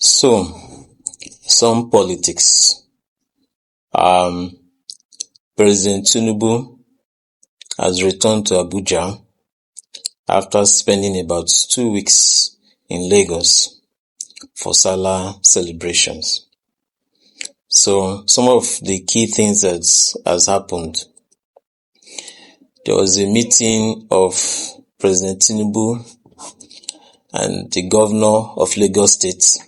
So, some politics. President Tinubu has returned to Abuja after spending about 2 weeks in Lagos for Salah celebrations. So, some of the key things that has happened. There was a meeting of President Tinubu and the governor of Lagos State,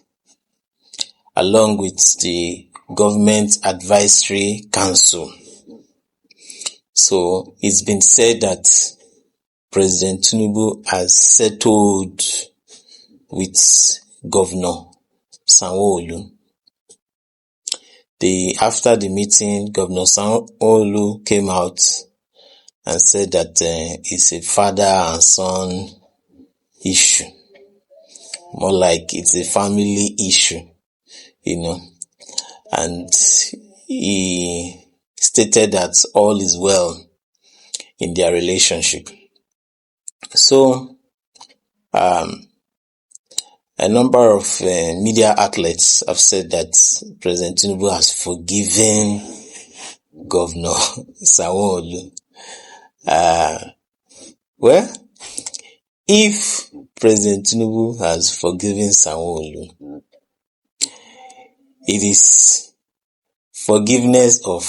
along with the Government Advisory Council. So it's been said that President Tinubu has settled with Governor Sanwo-Olu. After the meeting, Governor Sanwo-Olu came out and said that it's a father and son issue. More like it's a family issue, and he stated that all is well in their relationship. So, a number of media outlets have said that President Tinubu has forgiven Governor Sanwo-Olu. Well, if President Tinubu has forgiven Sanwo-Olu, it is forgiveness of,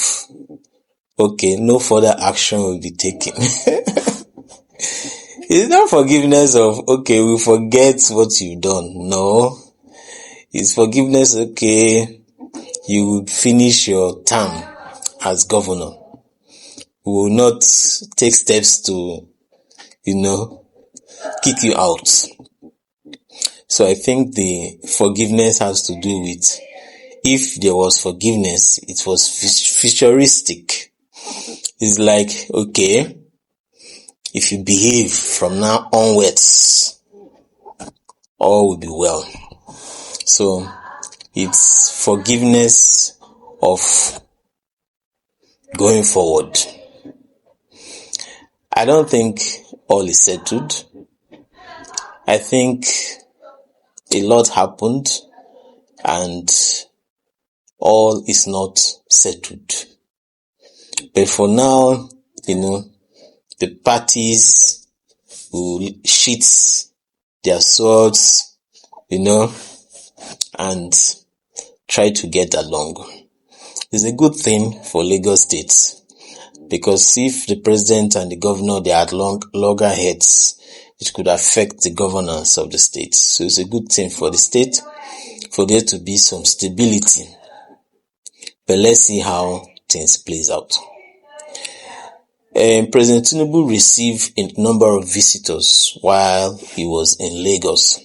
no further action will be taken. It's not forgiveness of, we forget what you've done. No. It's forgiveness, you would finish your term as governor. We will not take steps to, kick you out. So I think the forgiveness has to do with, if there was forgiveness, it was futuristic. It's like, if you behave from now onwards, all will be well. So it's forgiveness of going forward. I don't think all is settled. I think a lot happened and all is not settled. But for now, the parties will sheath their swords, and try to get along. It's a good thing for Lagos State, because if the president and the governor, they had loggerheads, it could affect the governance of the state. So it's a good thing for the state, for there to be some stability. But let's see how things plays out. President Tinubu received a number of visitors while he was in Lagos.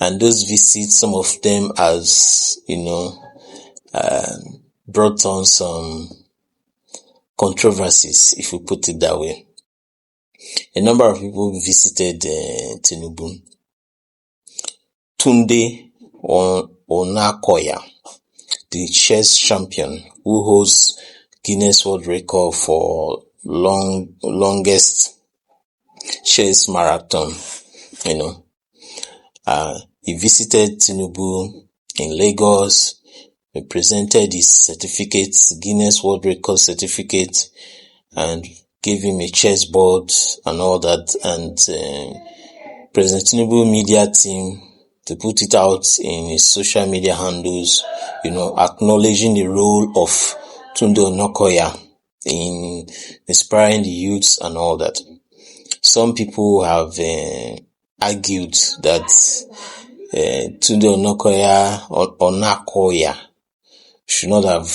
And those visits, some of them has, brought on some controversies, if we put it that way. A number of people visited Tinubu. Tunde Onakoya, the chess champion who holds Guinness World Record for longest chess marathon, he visited Tinubu in Lagos. He presented his certificate, Guinness World Record certificate, and gave him a chessboard and all that. And President Tinubu media team, to put it out in his social media handles, acknowledging the role of Tunde Onakoya in inspiring the youths and all that. Some people have argued that Tunde Onakoya should not have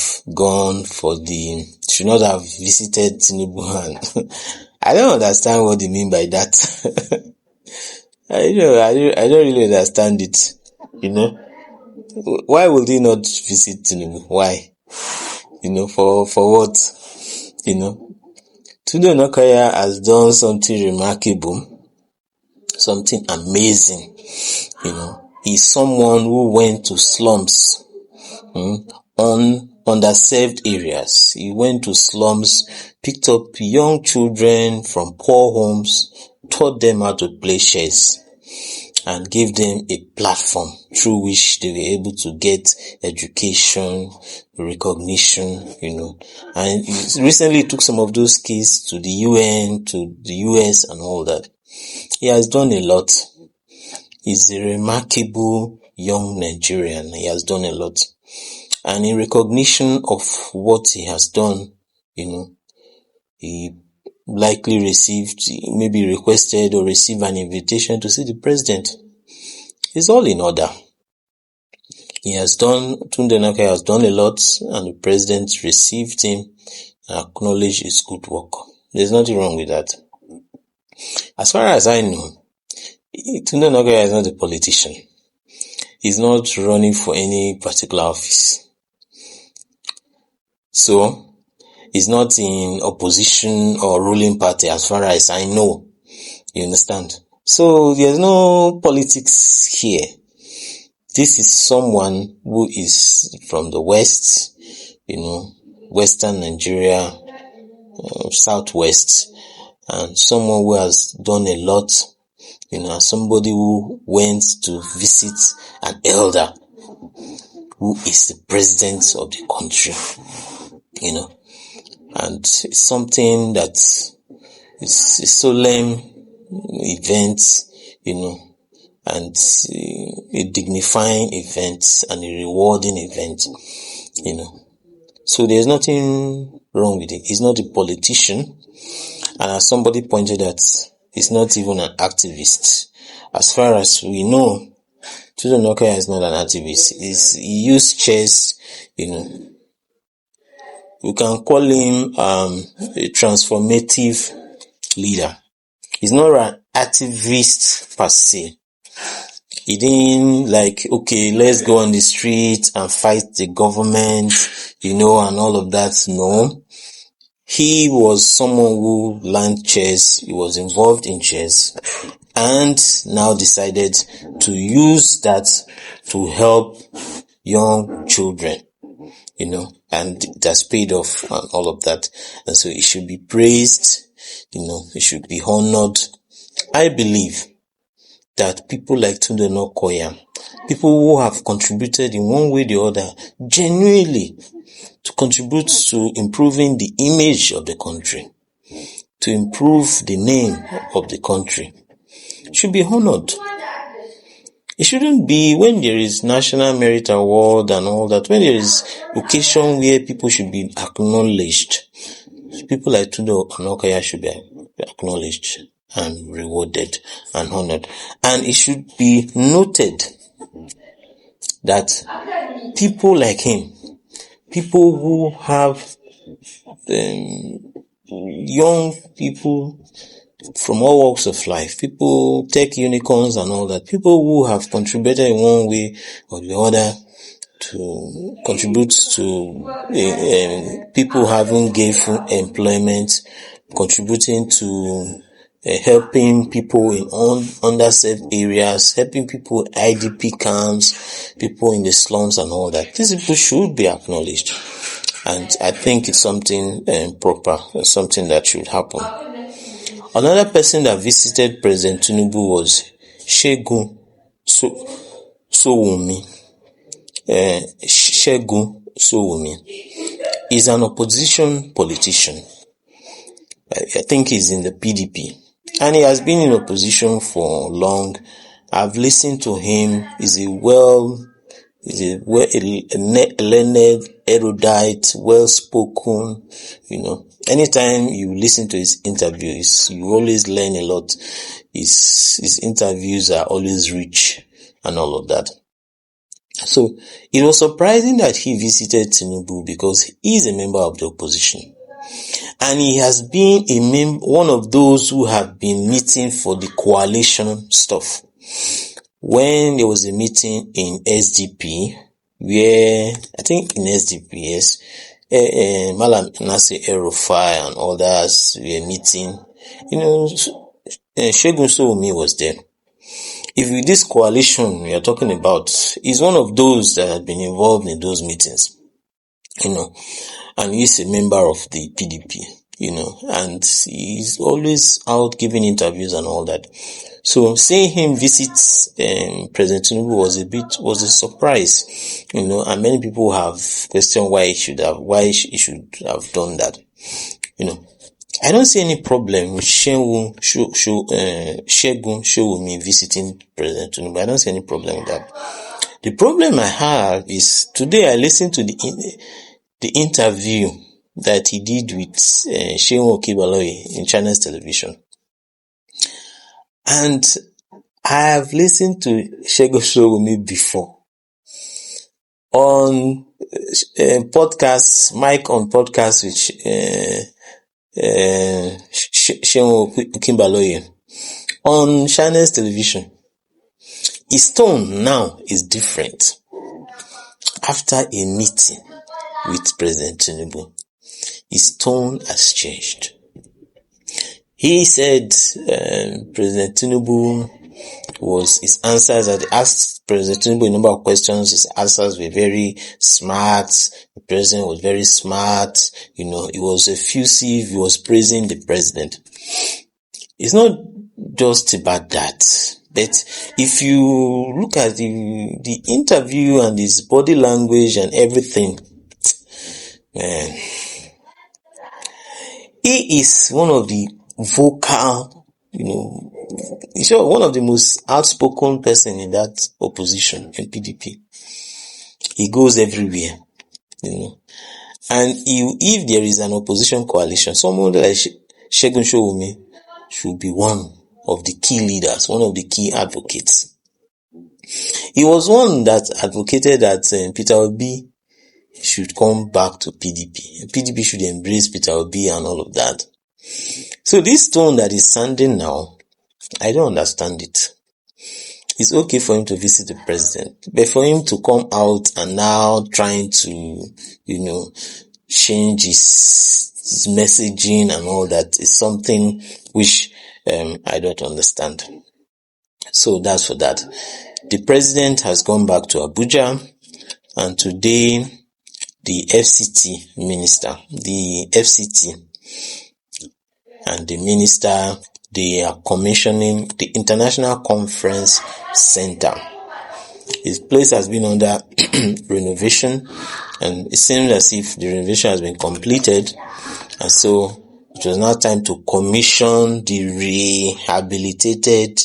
visited Tinubu. I don't understand what they mean by that. I don't really understand it. Why would he not visit Tinubu? Why? For what? Tunde Onakoya has done something remarkable, something amazing. He's someone who went to slums, on underserved areas. He went to slums, picked up young children from poor homes, taught them how to play chess. and gave them a platform through which they were able to get education, recognition, and he recently took some of those keys to the UN, to the US and all that. He has done a lot. He's a remarkable young Nigerian. He has done a lot. And in recognition of what he has done, he likely maybe requested or received an invitation to see the president. It's all in order. Tunde Nakai has done a lot, and the president received him and acknowledged his good work. There's nothing wrong with that. As far as I know, Tunde Nakai is not a politician. He's not running for any particular office. So, he's not in opposition or ruling party as far as I know. You understand? So, there's no politics here. This is someone who is from the West, Western Nigeria, Southwest, and someone who has done a lot, somebody who went to visit an elder who is the president of the country, and it's something that is a solemn event, and a dignifying event and a rewarding event, So there's nothing wrong with it. He's not a politician, and as somebody pointed out, he's not even an activist. As far as we know, Tunde Nakai is not an activist. He used chess, We can call him a transformative leader. He's not an activist per se. He didn't let's go on the street and fight the government, and all of that. No. He was someone who learned chess. He was involved in chess and now decided to use that to help young children, and it has paid off and all of that. And so it should be praised, it should be honored. I believe that people like Tunde Nakai, people who have contributed in one way or the other, genuinely, to contribute to improving the image of the country, to improve the name of the country, should be honored. It shouldn't be when there is National Merit Award and all that, when there is occasion where people should be acknowledged. People like Tunde Nakai should be acknowledged and rewarded and honored. And it should be noted that people like him, people who have young people from all walks of life, people, tech unicorns and all that, people who have contributed in one way or the other to contribute to people having gainful employment, contributing to helping people in underserved areas, helping people IDP camps, people in the slums and all that. These people should be acknowledged. And I think it's something proper, something that should happen. Another person that visited President Tinubu was Segun Sowunmi. Segun Sowunmi is an opposition politician. I think he's in the PDP. And he has been in opposition for long. I've listened to him. He's a learned, erudite, well-spoken, Anytime you listen to his interviews, you always learn a lot. His interviews are always rich and all of that. So, it was surprising that he visited Tinubu because he is a member of the opposition. And he has been one of those who have been meeting for the coalition stuff. When there was a meeting in SDP, where, I think in SDP, yes, Malam Nasir El-Rufai and others were meeting, Segun Sowunmi was there. If with this coalition we are talking about, he's one of those that have been involved in those meetings, and he's a member of the PDP. and he's always out giving interviews and all that. So seeing him visit President Tinubu was a surprise, and many people have questioned why he should have done that. I don't see any problem with Shegun Showumi visiting President Tinubu. I don't see any problem with that. The problem I have is today I listened to the interview that he did with Shegun Okibaloye in China's television. And I have listened to Shegun Showumi before on podcast with Shegun Okibaloye on China's television. His tone now is different after a meeting with President Tinubu. His tone has changed. He said President Tinubu his answers that asked President Tinubu a number of questions. His answers were very smart. The president was very smart. He was effusive. He was praising the president. It's not just about that. But if you look at the interview and his body language and everything, man, he is one of the vocal, he's one of the most outspoken person in that opposition in PDP. He goes everywhere, and if there is an opposition coalition, someone like Shegun Showumi should be one of the key leaders, one of the key advocates. He was one that advocated that Peter Obi should come back to PDP. PDP should embrace Peter Obi and all of that. So this tone that is sounding now, I don't understand it. It's okay for him to visit the president, but for him to come out and now trying to, change his messaging and all that is something which I don't understand. So that's for that. The president has gone back to Abuja, and today the FCT and the minister, they are commissioning the International Conference Center. This place has been under renovation, and it seems as if the renovation has been completed, and so it was now time to commission the rehabilitated,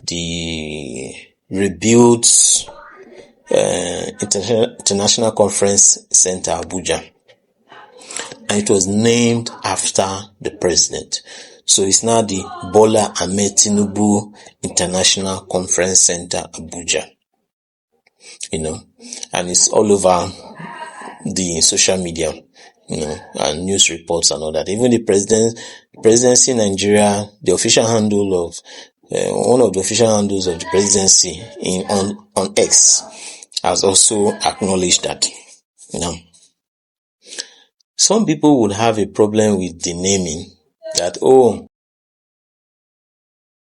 the rebuilt International Conference Center Abuja. And it was named after the president. So it's now the Bola Ahmed Tinubu International Conference Center Abuja. And it's all over the social media, and news reports and all that. Even the presidency in Nigeria, the official handle of one of the official handles of the presidency on X has also acknowledged that. Some people would have a problem with the naming that,